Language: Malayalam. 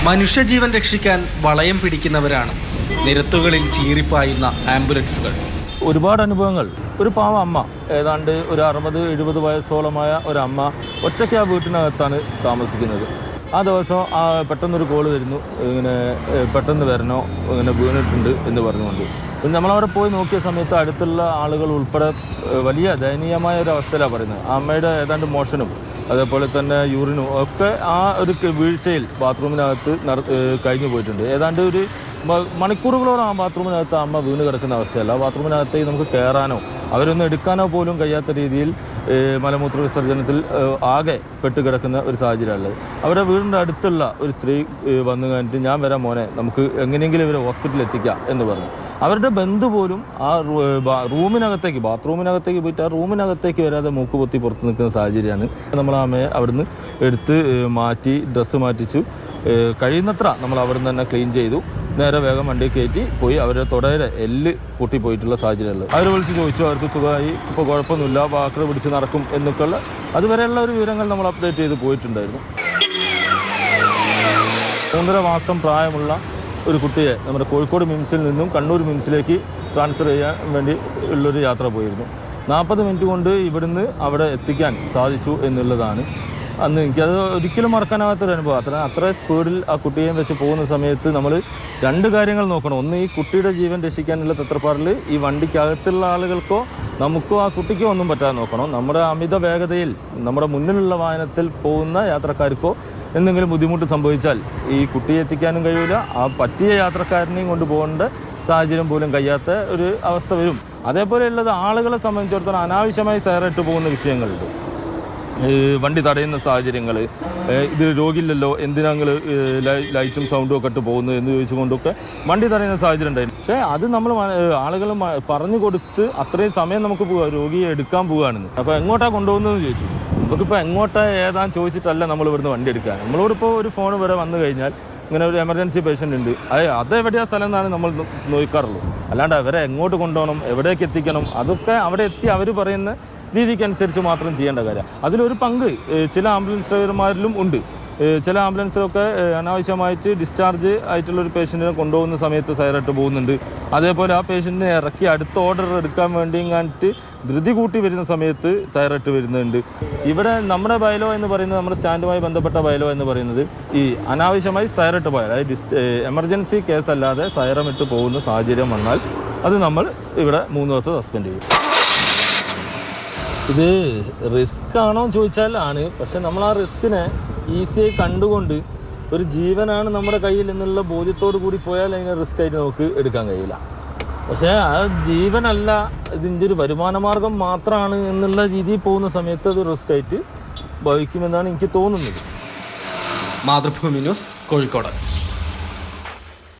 മനുഷ്യജീവൻ രക്ഷിക്കാൻ വളയം പിടിക്കുന്നവരാണ് നിരത്തുകളിൽ ചീറിപ്പായുന്ന ആംബുലൻസുകൾ. ഒരുപാട് അനുഭവങ്ങൾ. ഒരു പാവ അമ്മ, ഏതാണ്ട് ഒരു 60-70 വയസ്സോളമായ ഒരമ്മ ഒറ്റയ്ക്ക് ആ വീട്ടിനകത്താണ് താമസിക്കുന്നത്. ആ ദിവസം പെട്ടെന്നൊരു കോള് വരുന്നു, ഇങ്ങനെ പെട്ടെന്ന് വരണോ, ഇങ്ങനെ വീണിട്ടുണ്ട് എന്ന് പറഞ്ഞുകൊണ്ട്. പിന്നെ നമ്മളവിടെ പോയി നോക്കിയ സമയത്ത് അടുത്തുള്ള ആളുകൾ ഉൾപ്പെടെ വലിയ ദയനീയമായ ഒരു അവസ്ഥയിലാണ് പറയുന്നത്. ആ അമ്മയുടെ ഏതാണ്ട് മോഷനും അതേപോലെ തന്നെ യൂറിനും ഒക്കെ ആ ഒരു വീഴ്ചയിൽ ബാത്റൂമിനകത്ത് കഴിഞ്ഞു പോയിട്ടുണ്ട്. ഏതാണ്ട് ഒരു മണിക്കൂറുകളോളം ആ ബാത്റൂമിനകത്ത് അമ്മ വീണ് കിടക്കുന്ന അവസ്ഥയല്ല. ആ ബാത്റൂമിനകത്തേക്ക് നമുക്ക് കയറാനോ അവരൊന്നും എടുക്കാനോ പോലും കഴിയാത്ത രീതിയിൽ മലമൂത്ര വിസർജനത്തിൽ ആകെ പെട്ടുകിടക്കുന്ന ഒരു സാഹചര്യമുള്ളത്. അവരുടെ വീടിൻ്റെ അടുത്തുള്ള ഒരു സ്ത്രീ വന്നു കഴിഞ്ഞിട്ട് ഞാൻ വരാം മോനെ, നമുക്ക് എങ്ങനെയെങ്കിലും ഇവരെ ഹോസ്പിറ്റലിൽ എത്തിക്കാം എന്ന് പറഞ്ഞു. അവരുടെ ബന്ധു പോലും ആ റൂമിനകത്തേക്ക്, ബാത്റൂമിനകത്തേക്ക് പോയിട്ട് ആ റൂമിനകത്തേക്ക് വരാതെ മൂക്കുപൊത്തി പുറത്ത് നിൽക്കുന്ന സാഹചര്യമാണ്. നമ്മൾ ആ അമ്മയെ അവിടുന്ന് എടുത്ത് മാറ്റി ഡ്രസ്സ് മാറ്റിച്ചു. കഴിയുന്നത്ര നമ്മൾ അവിടുന്ന് തന്നെ ക്ലീൻ ചെയ്തു. നേരെ വേഗം വണ്ടി കയറ്റി പോയി. അവരുടെ തുടരെ എല്ല് പൊട്ടിപ്പോയിട്ടുള്ള സാഹചര്യമുള്ളത്. അവർ വിളിച്ച് ചോദിച്ചു, അവർക്ക് സുഖമായി, ഇപ്പോൾ കുഴപ്പമൊന്നുമില്ല, വാക്കർ പിടിച്ച് നടക്കും എന്നൊക്കെയുള്ള അതുവരെയുള്ള ഒരു വിവരങ്ങൾ നമ്മൾ അപ്ഡേറ്റ് ചെയ്ത് പോയിട്ടുണ്ടായിരുന്നു. 3.5 മാസം പ്രായമുള്ള ഒരു കുട്ടിയെ നമ്മുടെ കോഴിക്കോട് മിംസിൽ നിന്നും കണ്ണൂർ മിംസിലേക്ക് ട്രാൻസ്ഫർ ചെയ്യാൻ വേണ്ടി ഉള്ളൊരു യാത്ര പോയിരുന്നു. 40 മിനിറ്റ് കൊണ്ട് ഇവിടുന്ന് അവിടെ എത്തിക്കാൻ സാധിച്ചു എന്നുള്ളതാണ് അന്ന് എനിക്കത് ഒരിക്കലും മറക്കാനാവാത്തൊരു അനുഭവം. അത്ര സ്പീഡിൽ ആ കുട്ടിയെയും വെച്ച് പോകുന്ന സമയത്ത് നമ്മൾ 2 കാര്യങ്ങൾ നോക്കണം. ഒന്ന്, ഈ കുട്ടിയുടെ ജീവൻ രക്ഷിക്കാനുള്ള തത്രപ്പാടിൽ ഈ വണ്ടിക്കകത്തുള്ള ആളുകൾക്കോ നമുക്കോ ആ കുട്ടിക്കോ ഒന്നും പറ്റാതെ നോക്കണം. നമ്മുടെ അമിത വേഗതയിൽ നമ്മുടെ മുന്നിലുള്ള വാഹനത്തിൽ പോകുന്ന യാത്രക്കാർക്കോ എന്തെങ്കിലും ബുദ്ധിമുട്ട് സംഭവിച്ചാൽ ഈ കുട്ടിയെ എത്തിക്കാനും കഴിയില്ല, ആ പറ്റിയ യാത്രക്കാരനെയും കൊണ്ട് പോകേണ്ട സാഹചര്യം പോലും കഴിയാത്ത ഒരു അവസ്ഥ വരും. അതേപോലെയുള്ളത് ആളുകളെ സംബന്ധിച്ചിടത്തോളം അനാവശ്യമായി സൈറട്ട് പോകുന്ന വിഷയങ്ങളുണ്ട്. വണ്ടി തടയുന്ന സാഹചര്യങ്ങൾ, ഇത് രോഗിയില്ലല്ലോ എന്തിനാങ്ങൾ ലൈറ്റും സൗണ്ടും ഒക്കെ ഇട്ട് പോകുന്നു എന്ന് ചോദിച്ചുകൊണ്ടൊക്കെ വണ്ടി തടയുന്ന സാഹചര്യം ഉണ്ടായിരുന്നു. പക്ഷേ അത് നമ്മൾ ആളുകൾ പറഞ്ഞു കൊടുത്ത് അത്രയും സമയം നമുക്ക് പോവുക, രോഗിയെ എടുക്കാൻ പോവുകയാണെന്ന്. അപ്പോൾ എങ്ങോട്ടാണ് കൊണ്ടുപോകുന്നതെന്ന് ചോദിച്ചു. നമുക്കിപ്പോൾ എങ്ങോട്ടാ ഏതാന്ന് ചോദിച്ചിട്ടല്ല നമ്മൾ ഇവിടുന്ന് വണ്ടി എടുക്കുക. നമ്മളോടിപ്പോൾ ഒരു ഫോൺ വരെ വന്നു കഴിഞ്ഞാൽ ഇങ്ങനെ ഒരു എമർജൻസി പേഷ്യൻ്റ് ഉണ്ട്, അതെവിടെയാ സ്ഥലം എന്നാണ് നമ്മൾ നോക്കാറുള്ളൂ. അല്ലാണ്ട് അവരെ എങ്ങോട്ട് കൊണ്ടുപോകണം, എവിടേക്ക് എത്തിക്കണം, അതൊക്കെ അവിടെ എത്തി അവർ പറയുന്ന രീതിക്കനുസരിച്ച് മാത്രം ചെയ്യേണ്ട കാര്യം. അതിലൊരു പങ്ക് ചില ആംബുലൻസ് ഡ്രൈവർമാരിലും ഉണ്ട്. ചില ആംബുലൻസിലൊക്കെ അനാവശ്യമായിട്ട് ഡിസ്ചാർജ് ആയിട്ടുള്ളൊരു പേഷ്യൻറ്റിനെ കൊണ്ടുപോകുന്ന സമയത്ത് സൈറട്ട് പോകുന്നുണ്ട്. അതേപോലെ ആ പേഷ്യൻറ്റിനെ ഇറക്കി അടുത്ത ഓർഡർ എടുക്കാൻ വേണ്ടി കാണിട്ട് ധൃതി കൂട്ടി വരുന്ന സമയത്ത് സൈറട്ട് വരുന്നുണ്ട്. ഇവിടെ നമ്മുടെ ബയലോ എന്ന് പറയുന്നത്, നമ്മുടെ സ്റ്റാൻഡുമായി ബന്ധപ്പെട്ട ബയലോ എന്ന് പറയുന്നത്, ഈ അനാവശ്യമായി സൈറട്ട് പോയാൽ, അതായത് എമർജൻസി കേസല്ലാതെ സൈറമിട്ട് പോകുന്ന സാഹചര്യം വന്നാൽ അത് നമ്മൾ ഇവിടെ 3 ദിവസം സസ്പെൻഡ് ചെയ്യും. ഇത് റിസ്ക് ആണോ ചോദിച്ചാൽ ആണ്. പക്ഷെ നമ്മൾ ആ റിസ്കിനെ ഈസിയായി കണ്ടുകൊണ്ട് ഒരു ജീവനാണ് നമ്മുടെ കയ്യിൽ എന്നുള്ള ബോധ്യത്തോടു കൂടി പോയാൽ അതിനെ റിസ്ക് ആയിട്ട് നമുക്ക് എടുക്കാൻ കഴിയില്ല. പക്ഷേ ആ ജീവനല്ല, ഇതിൻ്റെ ഒരു വരുമാന മാർഗം മാത്രമാണ് എന്നുള്ള രീതിയിൽ പോകുന്ന സമയത്ത് അത് റിസ്ക് ആയിട്ട് ഭവിക്കുമെന്നാണ് എനിക്ക് തോന്നുന്നത്. മാതൃഭൂമി ന്യൂസ്, കോഴിക്കോട്.